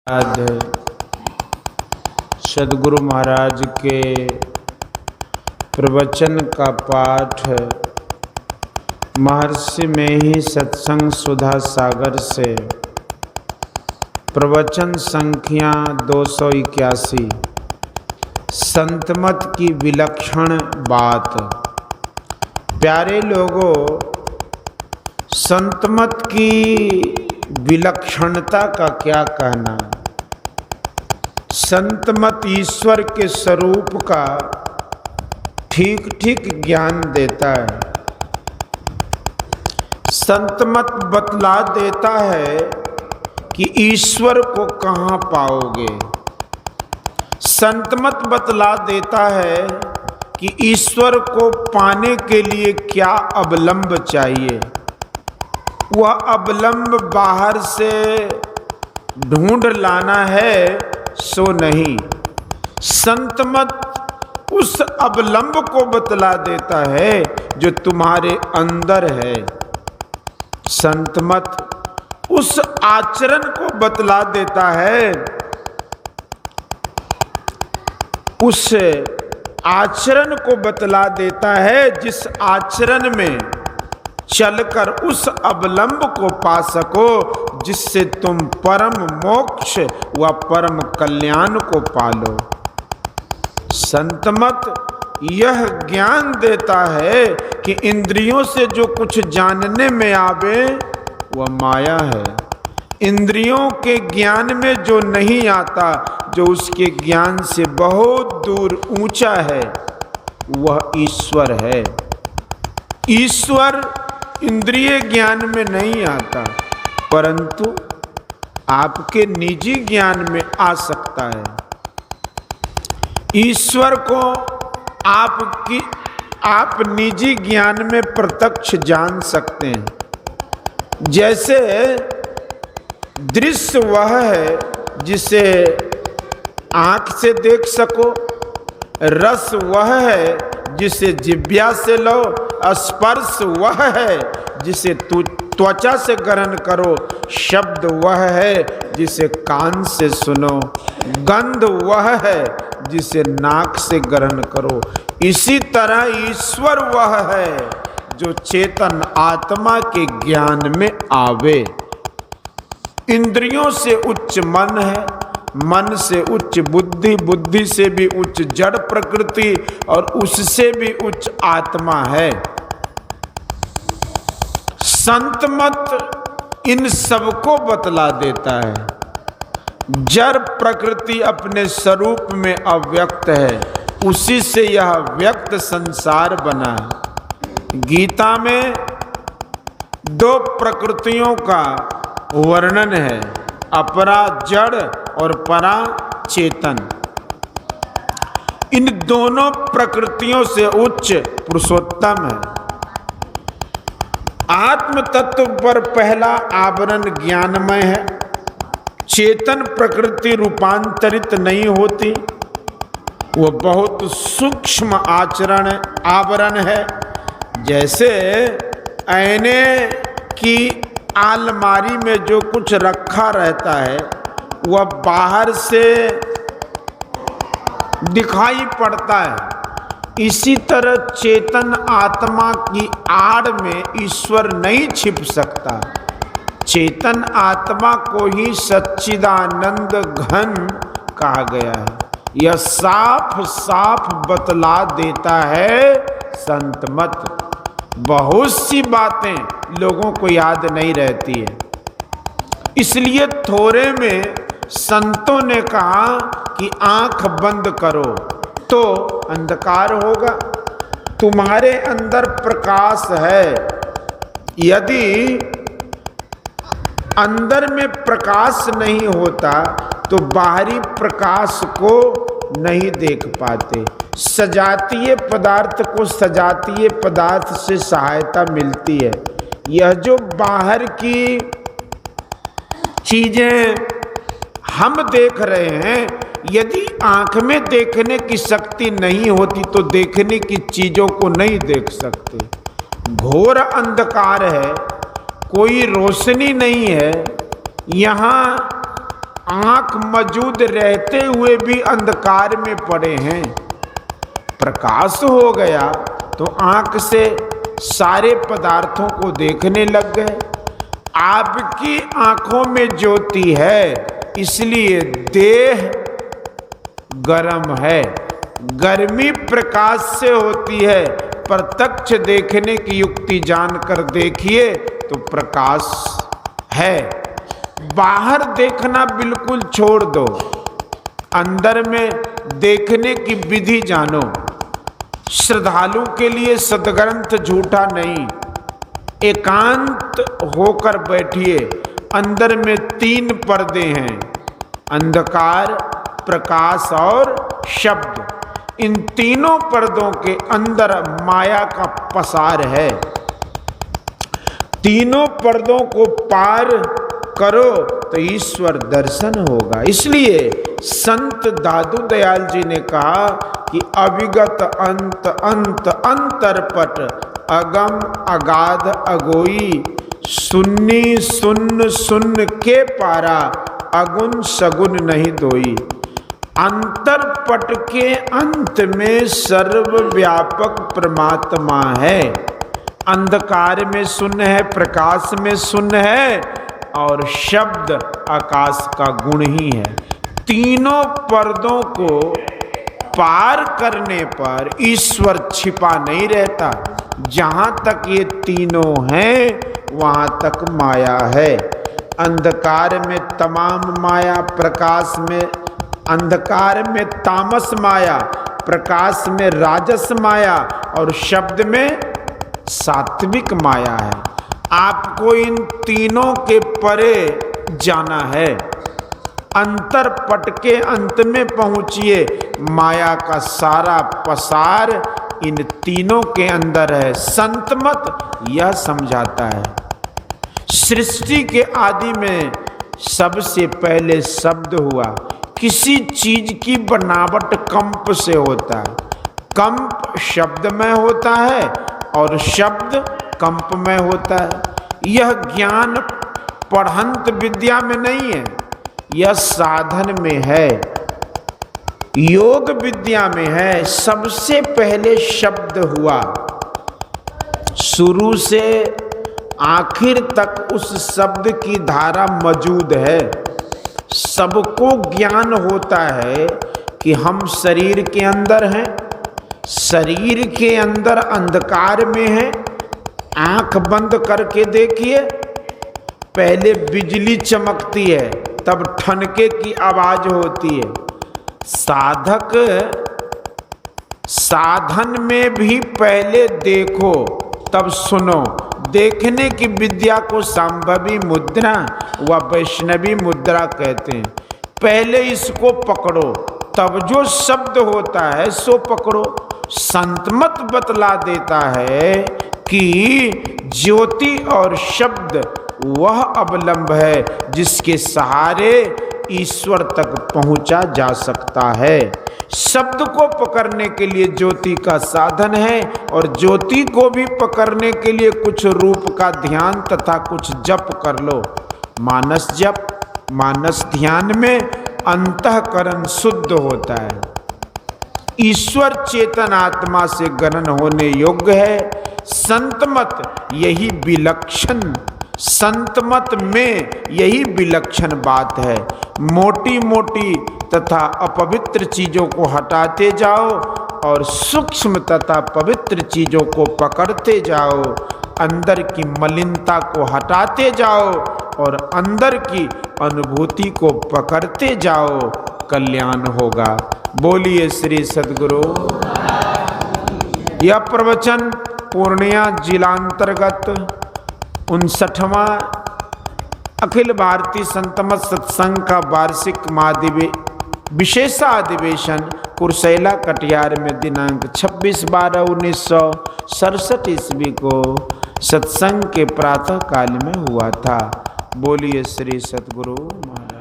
आज सद्गुरु महाराज के प्रवचन का पाठ महर्षि में ही सत्संग सुधा सागर से प्रवचन संख्या 281 संतमत की विलक्षण बात। प्यारे लोगों, संतमत की विलक्षणता का क्या कहना। संतमत ईश्वर के स्वरूप का ठीक ठीक ज्ञान देता है। संतमत बतला देता है कि ईश्वर को कहाँ पाओगे। संतमत बतला देता है कि ईश्वर को पाने के लिए क्या अवलंब चाहिए। वह अवलंब बाहर से ढूंढ लाना है सो नहीं। संतमत उस अवलंब को बतला देता है जो तुम्हारे अंदर है। संतमत उस आचरण को बतला देता है, उस आचरण को बतला देता है जिस आचरण में चलकर उस अवलंब को पा सको जिससे तुम परम मोक्ष व परम कल्याण को पालो। संतमत यह ज्ञान देता है कि इंद्रियों से जो कुछ जानने में आवे वह माया है। इंद्रियों के ज्ञान में जो नहीं आता, जो उसके ज्ञान से बहुत दूर ऊंचा है, वह ईश्वर है। ईश्वर इंद्रिय ज्ञान में नहीं आता, परंतु आपके निजी ज्ञान में आ सकता है। ईश्वर को आप निजी ज्ञान में प्रत्यक्ष जान सकते हैं। जैसे दृश्य वह है जिसे आँख से देख सको, रस वह है जिसे जिह्वा से लो, स्पर्श वह है जिसे त्वचा से ग्रहण करो, शब्द वह है जिसे कान से सुनो, गंध वह है जिसे नाक से ग्रहण करो। इसी तरह ईश्वर वह है जो चेतन आत्मा के ज्ञान में आवे। इंद्रियों से उच्च मन है, मन से उच्च बुद्धि, बुद्धि से भी उच्च जड़ प्रकृति और उससे भी उच्च आत्मा है। संतमत इन सबको बतला देता है। जड़ प्रकृति अपने स्वरूप में अव्यक्त है, उसी से यह व्यक्त संसार बना है। गीता में दो प्रकृतियों का वर्णन है, अपरा जड़ और परा चेतन। इन दोनों प्रकृतियों से उच्च पुरुषोत्तम है। आत्म तत्व पर पहला आवरण ज्ञानमय है। चेतन प्रकृति रूपांतरित नहीं होती, वह बहुत सूक्ष्म आवरण है। जैसे आईने की अलमारी में जो कुछ रखा रहता है वह बाहर से दिखाई पड़ता है, इसी तरह चेतन आत्मा की आड़ में ईश्वर नहीं छिप सकता। चेतन आत्मा को ही सच्चिदानंद घन कहा गया है। यह साफ साफ बतला देता है संतमत। बहुत सी बातें लोगों को याद नहीं रहती है, इसलिए थोड़े में संतों ने कहा कि आंख बंद करो तो अंधकार होगा। तुम्हारे अंदर प्रकाश है, यदि अंदर में प्रकाश नहीं होता तो बाहरी प्रकाश को नहीं देख पाते। सजातीय पदार्थ को सजातीय पदार्थ से सहायता मिलती है। यह जो बाहर की चीजें हम देख रहे हैं, यदि आंख में देखने की शक्ति नहीं होती तो देखने की चीजों को नहीं देख सकते। घोर अंधकार है, कोई रोशनी नहीं है, यहाँ आंख मौजूद रहते हुए भी अंधकार में पड़े हैं। प्रकाश हो गया तो आंख से सारे पदार्थों को देखने लग गए। आपकी आंखों में ज्योति है, इसलिए देह गर्म है। गर्मी प्रकाश से होती है। प्रत्यक्ष देखने की युक्ति जानकर देखिए तो प्रकाश है। बाहर देखना बिल्कुल छोड़ दो, अंदर में देखने की विधि जानो। श्रद्धालु के लिए सदग्रंथ झूठा नहीं। एकांत होकर बैठिए। अंदर में 3 पर्दे हैं, अंधकार, प्रकाश और शब्द। इन तीनों पर्दों के अंदर माया का पसार है। तीनों पर्दों को पार करो तो ईश्वर दर्शन होगा। इसलिए संत दादू दयाल जी ने कहा कि अविगत अंत अंत अंतरपट, अगम अगाध अगोई, सुन्नी सुन्न सुन्न के पारा, अगुण सगुन नहीं दोई। अंतरपट के अंत में सर्वव्यापक परमात्मा है। अंधकार में शून्य है, प्रकाश में शून्य है और शब्द आकाश का गुण ही है। तीनों पर्दों को पार करने पर ईश्वर छिपा नहीं रहता। जहाँ तक ये तीनों हैं वहाँ तक माया है। अंधकार में तमाम माया, प्रकाश में अंधकार में तामस माया, प्रकाश में राजस माया और शब्द में सात्विक माया है। आपको इन तीनों के परे जाना है। अंतरपट के अंत में पहुंचिए। माया का सारा पसार इन तीनों के अंदर है। संत मत यह समझाता है। सृष्टि के आदि में सबसे पहले शब्द हुआ। किसी चीज की बनावट कंप से होता है। कंप शब्द में होता है और शब्द कंप में होता है। यह ज्ञान पढ़ंत विद्या में नहीं है, यह साधन में है, योग विद्या में है। सबसे पहले शब्द हुआ। शुरू से आखिर तक उस शब्द की धारा मौजूद है। सबको ज्ञान होता है कि हम शरीर के अंदर हैं, शरीर के अंदर अंधकार में है। आंख बंद करके देखिए, पहले बिजली चमकती है, तब ठनके की आवाज होती है। साधक साधन में भी पहले देखो तब सुनो। देखने की विद्या को संभवी मुद्रा व वैष्णवी मुद्रा कहते हैं। पहले इसको पकड़ो, तब जो शब्द होता है सो पकड़ो। संत मत बतला देता है कि ज्योति और शब्द वह अवलंब है जिसके सहारे ईश्वर तक पहुंचा जा सकता है। शब्द को पकड़ने के लिए ज्योति का साधन है और ज्योति को भी पकड़ने के लिए कुछ रूप का ध्यान तथा कुछ जप कर लो। मानस जप, मानस ध्यान में अंतःकरण शुद्ध होता है। ईश्वर चेतन आत्मा से गणन होने योग्य है। संत मत यही विलक्षण, संत मत में यही विलक्षण बात है। मोटी मोटी तथा अपवित्र चीजों को हटाते जाओ और सूक्ष्म तथा पवित्र चीजों को पकड़ते जाओ। अंदर की मलिनता को हटाते जाओ और अंदर की अनुभूति को पकड़ते जाओ, कल्याण होगा। बोलिए श्री सद्गुरु। यह प्रवचन पूर्णिया जिलांतर्गत 59वां अखिल भारतीय संतमत सत्संग का वार्षिक विशेषाधिवेशन कुरसैला कटियार में दिनांक 26/12/1967 ईस्वी को सत्संग के प्रातः काल में हुआ था। बोलिए श्री सद्गुरु महाराज।